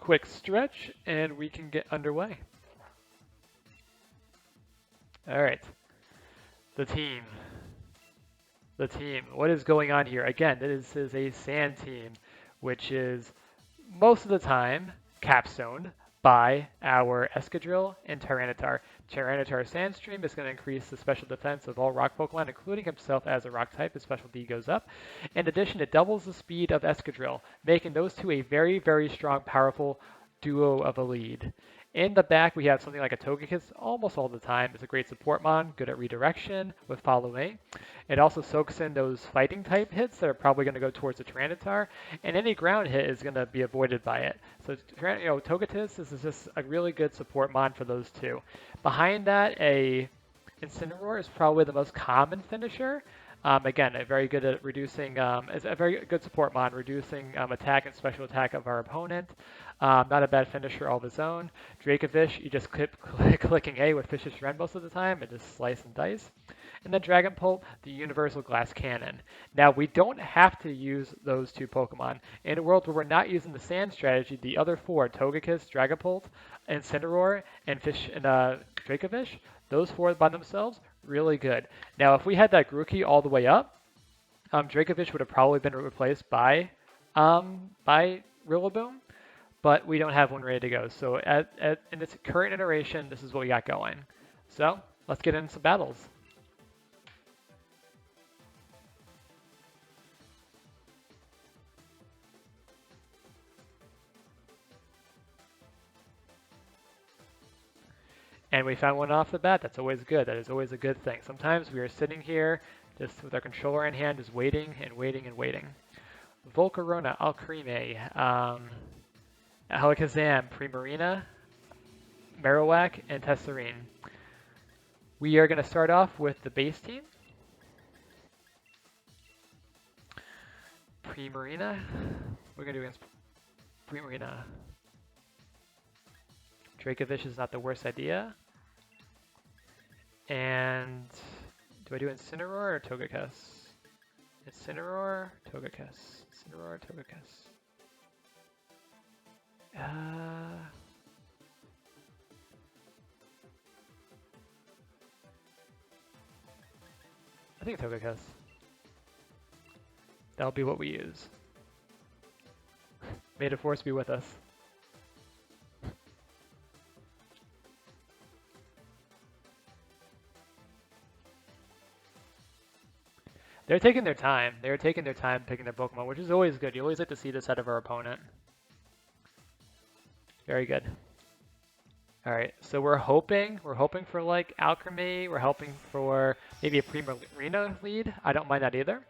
quick stretch and we can get underway. All right, the team. The team. What is going on here? Again, this is a sand team, which is most of the time capstoned by our Escadrille and Tyranitar. Tyranitar Sandstream is going to increase the special defense of all rock Pokemon, including himself as a rock type. His special D goes up. In addition, it doubles the speed of Escadrille, making those two a very, very strong, powerful duo of a lead. In the back, we have something like a Togekiss almost all the time. It's a great support mon, good at redirection with Follow A. It also soaks in those fighting type hits that are probably going to go towards the Tyranitar, and any ground hit is going to be avoided by it. So, Togekiss is just a really good support mon for those two. Behind that, a Incineroar is probably the most common finisher. Again, a very good at reducing, is a very good support mon, reducing attack and special attack of our opponent. Not a bad finisher all of his own. Dracovish, you just keep clicking A with Fish's Rend most of the time and just slice and dice. And then Dragapult, the Universal Glass Cannon. Now, we don't have to use those two Pokemon. In a world where we're not using the Sand strategy, the other four, Togekiss, Dragapult, Incineroar, and Dracovish, those four by themselves, really good. Now, if we had that Grookey all the way up, Dracovish would have probably been replaced by Rillaboom, but we don't have one ready to go. So in its current iteration, this is what we got going. So let's get into some battles. And we found one off the bat. That's always good. That is always a good thing. Sometimes we are sitting here just with our controller in hand, just waiting and waiting and waiting. Volcarona, Alcremie, Alakazam, Primarina, Marowak, and Tesserine. We are going to start off with the base team. Primarina. We're going to do against Primarina. Dracovish is not the worst idea. And do I do Incineroar or Togekiss? Incineroar, Togekiss. Incineroar, Togekiss. I think Togekiss. That'll be what we use. May the Force be with us. They're taking their time. They're taking their time picking their Pokemon, which is always good. You always like to see this out of our opponent. Very good. All right, so we're hoping for like Alchemy. We're hoping for maybe a Primarina lead. I don't mind that either.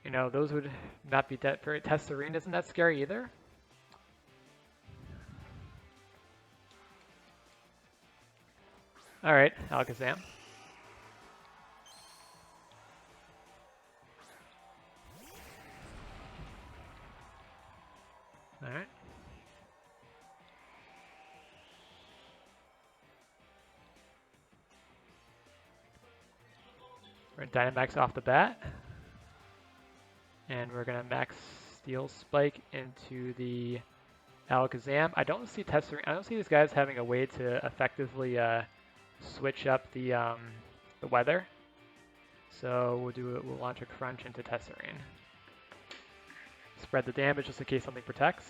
You know, those would not be that very. Tesserine isn't that scary either. All right, Alakazam. All right. We're going to Dynamax off the bat. And we're going to max Steel Spike into the Alakazam. I don't see Tesserine. I don't see these guys having a way to effectively switch up the weather. So we'll launch a Crunch into Tesserine. Spread the damage just in case something protects.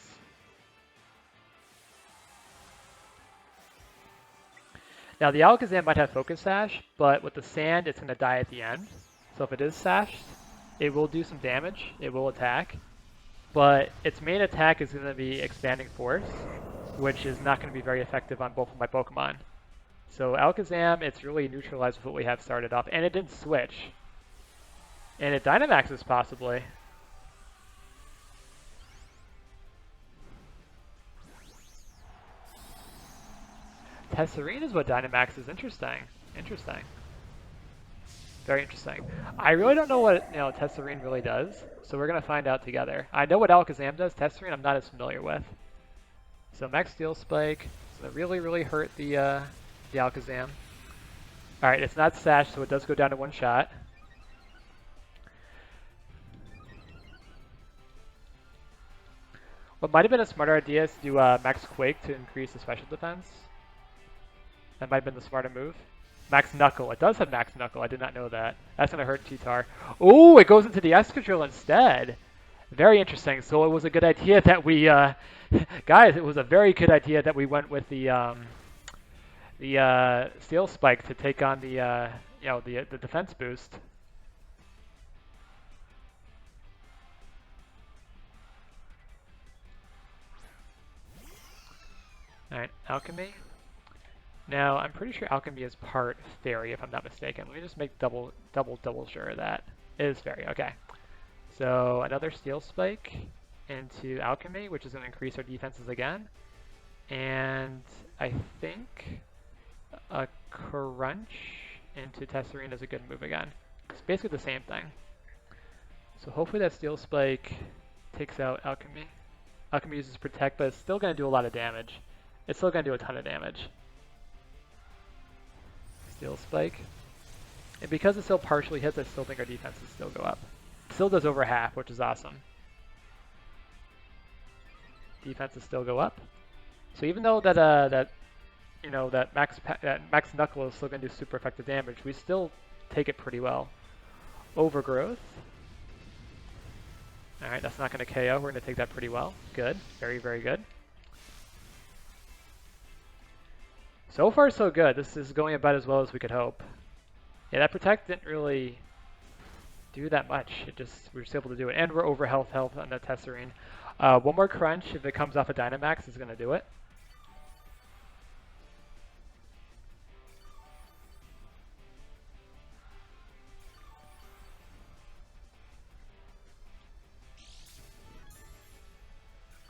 Now the Alakazam might have Focus Sash, but with the Sand, it's going to die at the end. So if it is sashed, it will do some damage. It will attack, but its main attack is going to be Expanding Force, which is not going to be very effective on both of my Pokemon. So Alakazam, it's really neutralized with what we have started off, and it didn't switch. And it Dynamaxes possibly. Tesserine is what Dynamax is. Interesting. Interesting. Very interesting. I really don't know what Tesserine really does, so we're going to find out together. I know what Alakazam does. Tesserine I'm not as familiar with. So Max Steel Spike is going to really, really hurt the Alakazam. Alright, it's not Sash, so it does go down to one shot. What might have been a smarter idea is to do Max Quake to increase the special defense. That might have been the smarter move. Max Knuckle. It does have Max Knuckle. I did not know that. That's going to hurt T-Tar. Oh, it goes into the Excadrill instead. Very interesting. So it was a good idea that we, guys, it was a very good idea that we went with the Steel Spike to take on the, the defense boost. All right, Alchemy. Now, I'm pretty sure Alchemy is part Fairy, if I'm not mistaken. Let me just make double sure of that. It is Fairy, okay. So another Steel Spike into Alchemy, which is going to increase our defenses again. And I think a Crunch into Tesserine is a good move again. It's basically the same thing. So hopefully that Steel Spike takes out Alchemy. Alchemy uses Protect, but it's still going to do a lot of damage. It's still going to do a ton of damage. Steel Spike. And because it still partially hits, I still think our defenses still go up. It still does over half, which is awesome. Defenses still go up. So even though that Max Knuckle is still going to do super effective damage, we still take it pretty well. Overgrowth. All right, that's not going to KO. We're going to take that pretty well. Good. Very, very good. So far, so good. This is going about as well as we could hope. Yeah, that Protect didn't really do that much. We were just able to do it. And we're over health on the Tesserine. One more Crunch, if it comes off a Dynamax, is going to do it.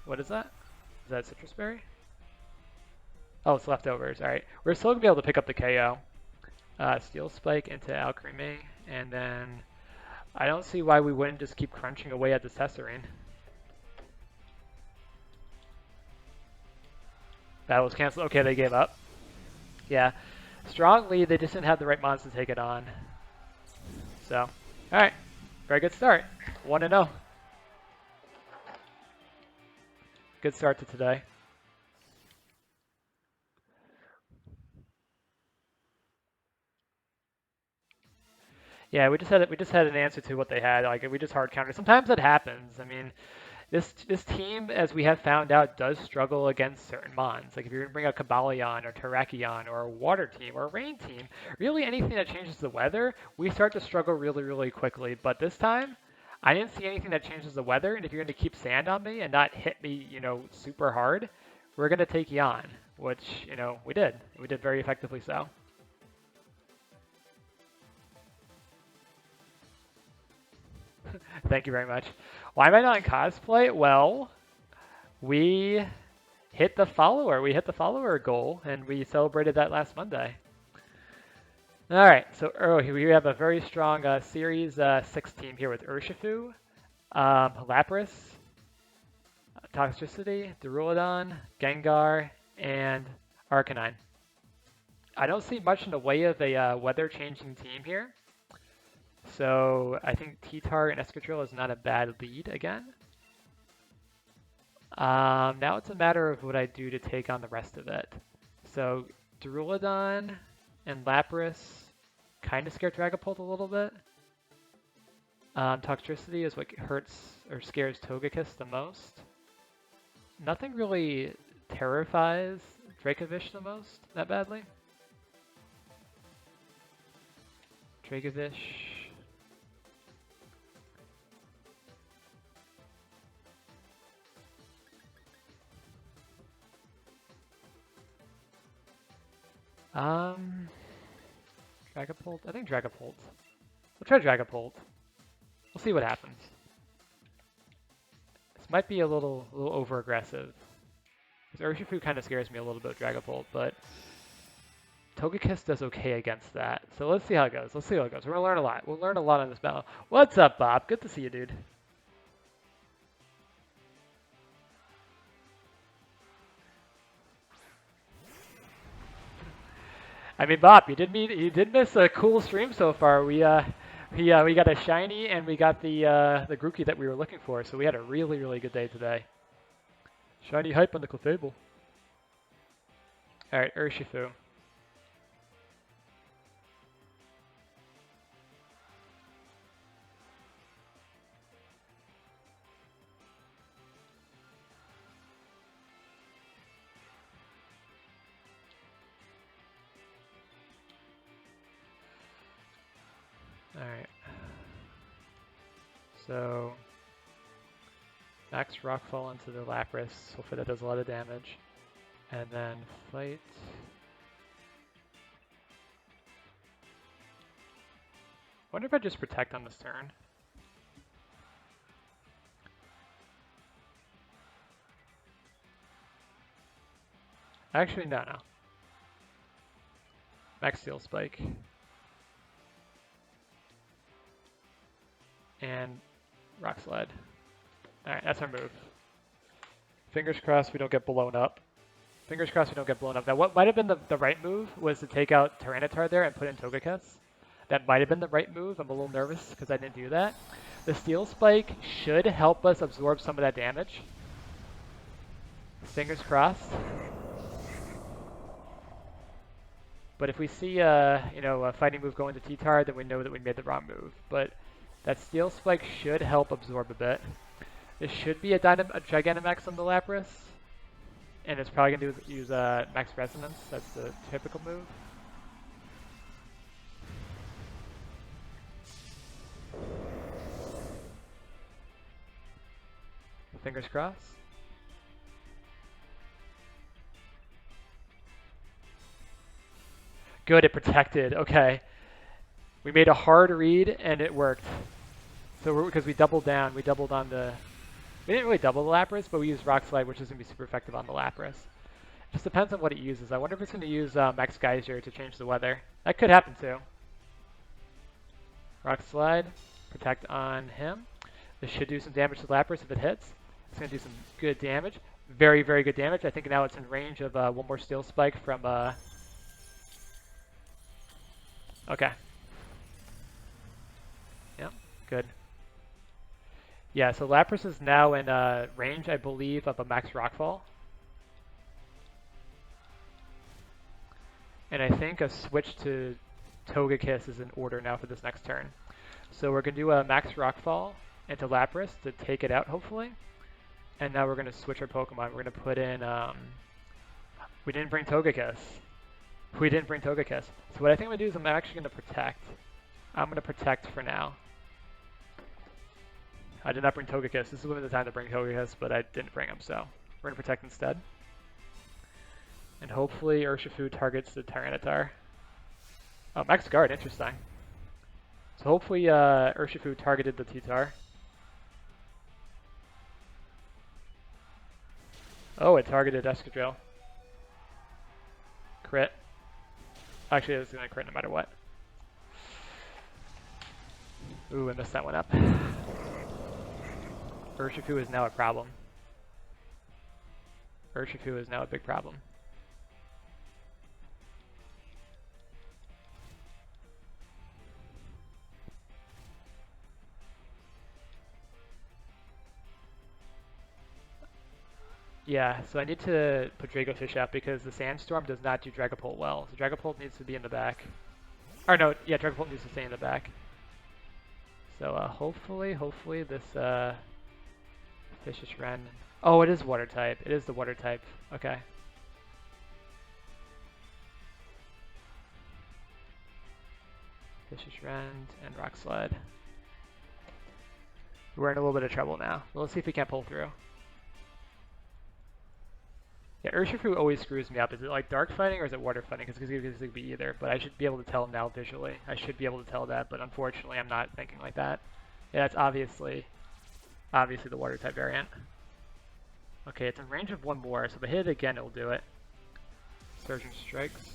What is that? Is that Citrus Berry? Oh, it's leftovers. All right. We're still going to be able to pick up the KO. Steel Spike into Alchemy, and then I don't see why we wouldn't just keep crunching away at this Tesserine. Battle was canceled. Okay, they gave up. Yeah. Strong lead. They just didn't have the right mons to take it on. So, all right. Very good start. 1-0. Good start to today. Yeah, we just had an answer to what they had. Like we just hard countered. Sometimes that happens. I mean, this team, as we have found out, does struggle against certain mons. Like if you're gonna bring a Cobalion or Terrakion or a Water team or a Rain team, really anything that changes the weather, we start to struggle really, really quickly. But this time, I didn't see anything that changes the weather. And if you're gonna keep sand on me and not hit me, super hard, we're gonna take you on, which we did. We did very effectively so. Thank you very much. Why am I not in cosplay? Well, we hit the follower. We hit the follower goal, and we celebrated that last Monday. All right, so we have a very strong Series 6 team here with Urshifu, Lapras, Toxtricity, Duraludon, Gengar, and Arcanine. I don't see much in the way of a weather-changing team here. So I think T-Tar and Excadrill is not a bad lead again. Now it's a matter of what I do to take on the rest of it. So Duraludon and Lapras kind of scare Dragapult a little bit. Toxtricity is what hurts or scares Togekiss the most. Nothing really terrifies Dracovish the most that badly. Dracovish. Dragapult? I think Dragapult. We'll try Dragapult. We'll see what happens. This might be a little over-aggressive. Because Urshifu kind of scares me a little bit with Dragapult, but Togekiss does okay against that. So let's see how it goes. Let's see how it goes. We're going to learn a lot. We'll learn a lot on this battle. What's up, Bob? Good to see you, dude. I mean, Bob, you did miss a cool stream so far. We got a shiny and we got the Grookey that we were looking for. So we had a really, really good day today. Shiny hype on the Clefable. Alright, Urshifu. Alright. So Max Rockfall into the Lapras. Hopefully that does a lot of damage. And then fight. Wonder if I just protect on this turn. Actually, no. Max Steel Spike. And Rock Slide. Alright, that's our move. Fingers crossed we don't get blown up. Fingers crossed we don't get blown up. Now, what might have been the right move was to take out Tyranitar there and put in Togekiss. That might have been the right move. I'm a little nervous because I didn't do that. The Steel Spike should help us absorb some of that damage. Fingers crossed. But if we see a fighting move go into T-Tar, then we know that we made the wrong move. But that Steel Spike should help absorb a bit. This should be a Gigantamax on the Lapras. And it's probably going to use Max Resonance. That's the typical move. Fingers crossed. Good, it protected. Okay. We made a hard read and it worked. So because we doubled down, we doubled on the... We didn't really double the Lapras, but we used Rock Slide, which is going to be super effective on the Lapras. Just depends on what it uses. I wonder if it's going to use Max Geyser to change the weather. That could happen too. Rock Slide, protect on him. This should do some damage to the Lapras if it hits. It's going to do some good damage. Very, very good damage. I think now it's in range of one more Steel Spike from... Okay. Yep, good. Yeah, so Lapras is now in range, I believe, of a Max Rockfall. And I think a switch to Togekiss is in order now for this next turn. So we're going to do a Max Rockfall into Lapras to take it out, hopefully. And now we're going to switch our Pokemon. We're going to put in... we didn't bring Togekiss. We didn't bring Togekiss. So what I think I'm going to do is I'm actually going to protect. I'm going to protect for now. I did not bring Togekiss. This is the time to bring Togekiss, but I didn't bring him, so we're going to protect instead. And hopefully Urshifu targets the Tyranitar. Oh, Max Guard, interesting. So hopefully Urshifu targeted the T-Tar. Oh, it targeted Escadrille. Crit. Actually, it was going to crit no matter what. Ooh, I messed that one up. Urshifu is now a problem. Urshifu is now a big problem. Yeah, so I need to put Dragofish out because the Sandstorm does not do Dragapult well. So Dragapult needs to be in the back. Or no, yeah, Dragapult needs to stay in the back. So hopefully this Vicious Ren. Oh, it is Water type. It is the Water type. Okay. Vicious Ren and Rock Slide. We're in a little bit of trouble now. Let's see if we can't pull through. Yeah, Urshifu always screws me up. Is it like dark fighting or is it water fighting? Because it could be either, but I should be able to tell now visually. I should be able to tell that, but unfortunately I'm not thinking like that. Yeah, that's obviously the water type variant. Okay, it's in range of one more, so if I hit it again, it'll do it. Surging Strikes.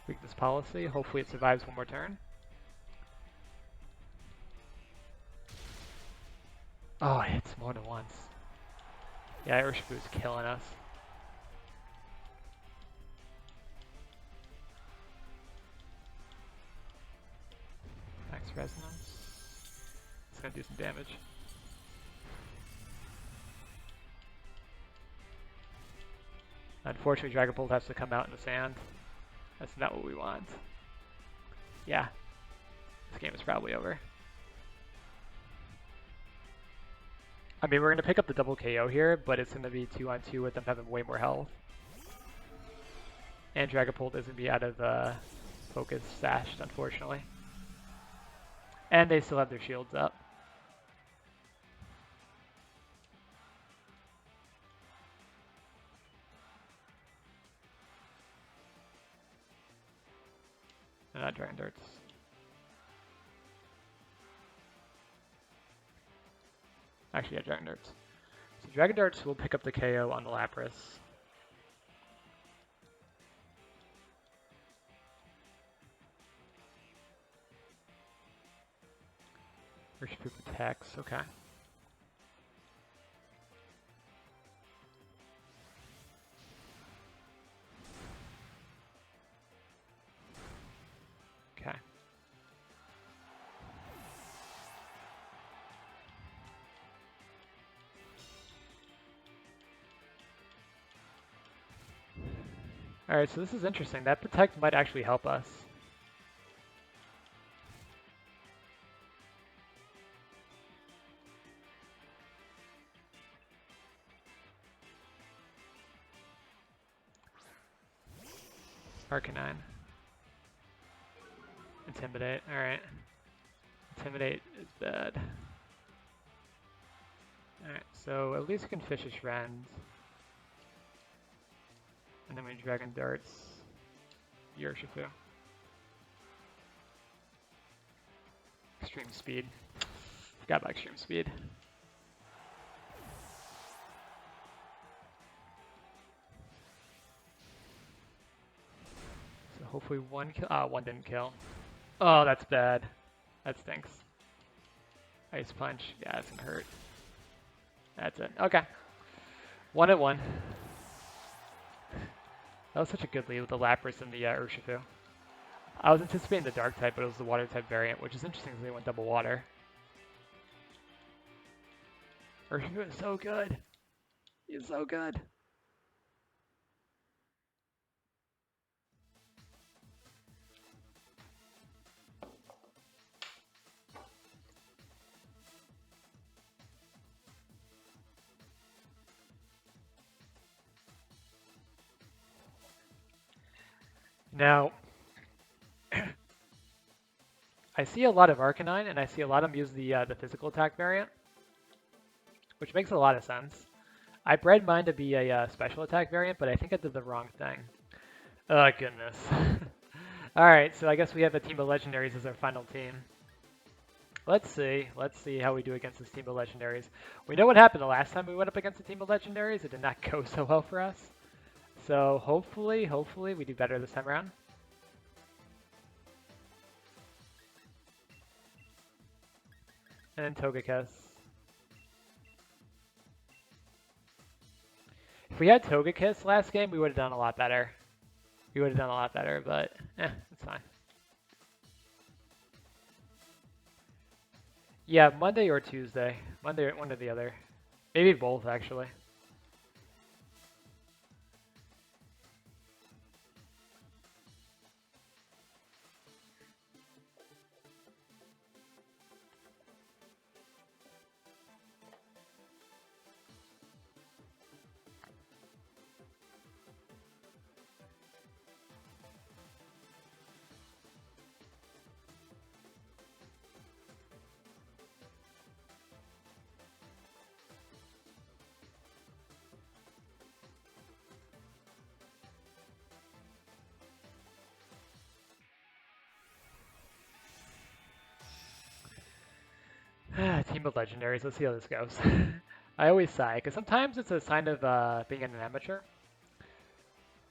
Weakness Policy. Hopefully it survives one more turn. Oh, it hits more than once. Yeah, Urshifu is killing us. Resonance. It's gonna do some damage. Unfortunately, Dragapult has to come out in the sand. That's not what we want. Yeah, this game is probably over. I mean, we're going to pick up the double KO here, but it's going to be 2-on-2 with them having way more health. And Dragapult is going to be out of focus stashed, unfortunately. And they still have their shields up. They're not Dragon Darts. Actually, yeah, Dragon Darts. So Dragon Darts will pick up the KO on the Lapras. Urshifu attacks, okay. Okay. Alright, so this is interesting. That Protect might actually help us. Arcanine. Intimidate, alright. Intimidate is bad. Alright, so at least we can Fishious Rend. And then we Dragon Darts Urshifu. Extreme Speed. Forgot about Extreme Speed. So hopefully one kill. Ah, one didn't kill. Oh, that's bad. That stinks. Ice Punch. Yeah, that's gonna hurt. That's it. Okay. 1-1. That was such a good lead with the Lapras and the Urshifu. I was anticipating the Dark type, but it was the Water type variant, which is interesting because they went double water. Urshifu is so good. He's so good. Now, I see a lot of Arcanine, and I see a lot of them use the physical attack variant, which makes a lot of sense. I bred mine to be a special attack variant, but I think I did the wrong thing. Oh, goodness. Alright, so I guess we have a team of legendaries as our final team. Let's see how we do against this team of legendaries. We know what happened the last time we went up against a team of legendaries. It did not go so well for us. So hopefully we do better this time around. And then Togekiss. If we had Togekiss last game, we would have done a lot better. But it's fine. Yeah, Monday or Tuesday. Monday, one or the other. Maybe both, actually. Team of legendaries. Let's see how this goes. I always sigh, because sometimes it's a sign of being an amateur,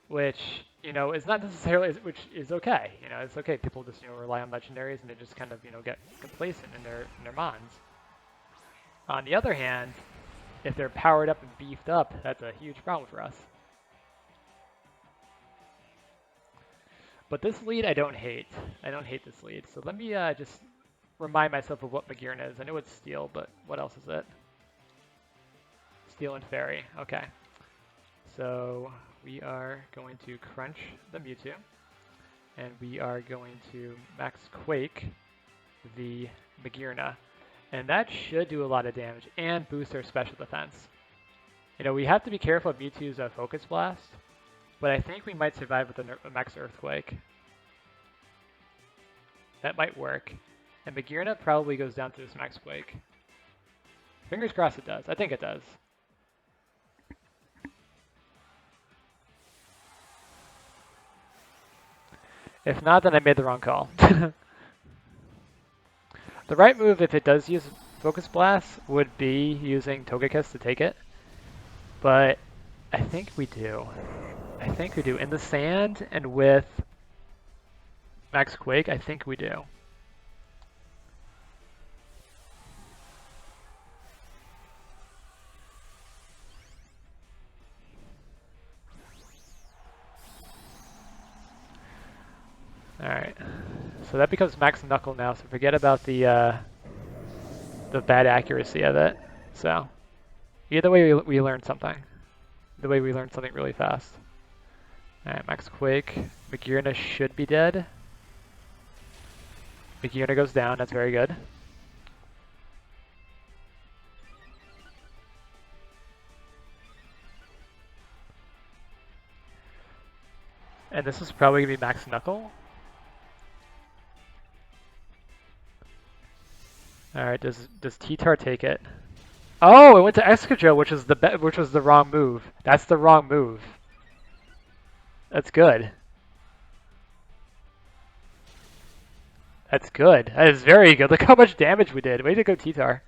which, you know, is not necessarily, which is okay. You know, it's okay. People just, you know, rely on legendaries and they just kind of, you know, get complacent in their mons. On the other hand, if they're powered up and beefed up, that's a huge problem for us. But this lead I don't hate. I don't hate this lead. So let me just remind myself of what Magirna is. I know it's Steel, but what else is it? Steel and Fairy. Okay. So we are going to crunch the Mewtwo, and we are going to Max Quake the Magirna. And that should do a lot of damage and boost our special defense. You know, we have to be careful of Mewtwo's Focus Blast, but I think we might survive with a Max Earthquake. That might work. And Magirna probably goes down to this Max Quake. Fingers crossed it does. I think it does. If not, then I made the wrong call. The right move, if it does use Focus Blast, would be using Togekiss to take it. But I think we do. I think we do. In the sand and with Max Quake, I think we do. Alright. So that becomes Max Knuckle now, so forget about the bad accuracy of it. So either way we learned something. The way we learned something really fast. Alright, Max Quake. Magirna should be dead. Magirna goes down, that's very good. And this is probably going to be Max Knuckle. Alright, does T-Tar take it? Oh, it went to Excadrill, which was the wrong move. That's the wrong move. That's good. That's good. That is very good. Look how much damage we did. Way to go, T-Tar.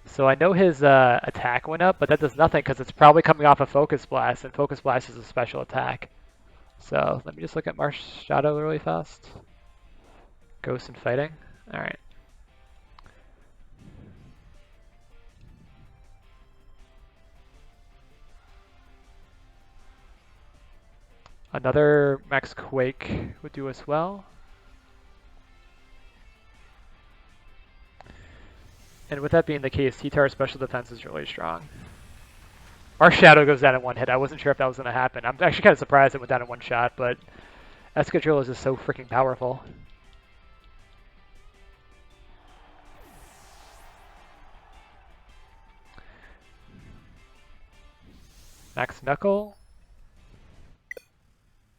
So I know his attack went up, but that does nothing because it's probably coming off a Focus Blast, and Focus Blast is a special attack. So let me just look at Marsh Shadow really fast. Ghost and Fighting. Alright. Another Max Quake would do as well. And with that being the case, T-Tar's special defense is really strong. Our Shadow goes down in one hit. I wasn't sure if that was going to happen. I'm actually kind of surprised it went down in one shot, but Excadrill is just so freaking powerful. Max Knuckle.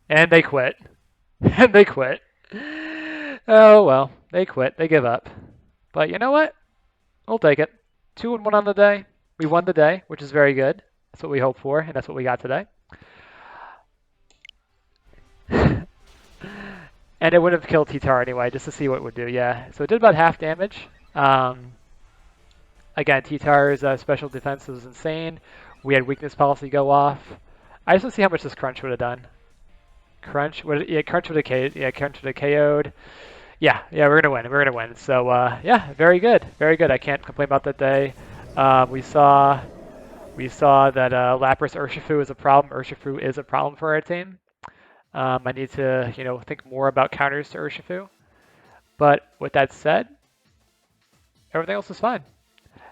And they quit. And they quit. Oh, well. They quit. They give up. But you know what? We'll take it. 2-1 on the day. We won the day, which is very good. That's what we hoped for, and that's what we got today. And it would have killed T-Tar anyway, just to see what it would do, yeah. So it did about half damage. Again, T-Tar's special defense was insane. We had weakness policy go off. I just want to see how much this Crunch would have done. Crunch would have KO'd. Yeah, we're gonna win. We're gonna win. So yeah, very good, very good. I can't complain about that day. We saw that Lapras Urshifu is a problem. Urshifu is a problem for our team. I need to think more about counters to Urshifu. But with that said, everything else is fine.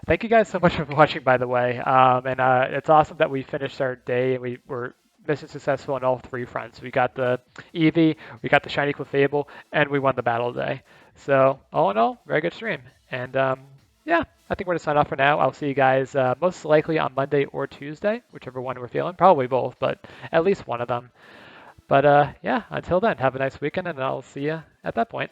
Thank you guys so much for watching, by the way. And it's awesome that we finished our day and we were mission successful on all 3 fronts. We got the Eevee, we got the Shiny Clefable, and we won the battle today. So all in all, very good stream. And yeah, I think we're going to sign off for now. I'll see you guys most likely on Monday or Tuesday, whichever one we're feeling. Probably both, but at least one of them. But yeah, until then, have a nice weekend, and I'll see you at that point.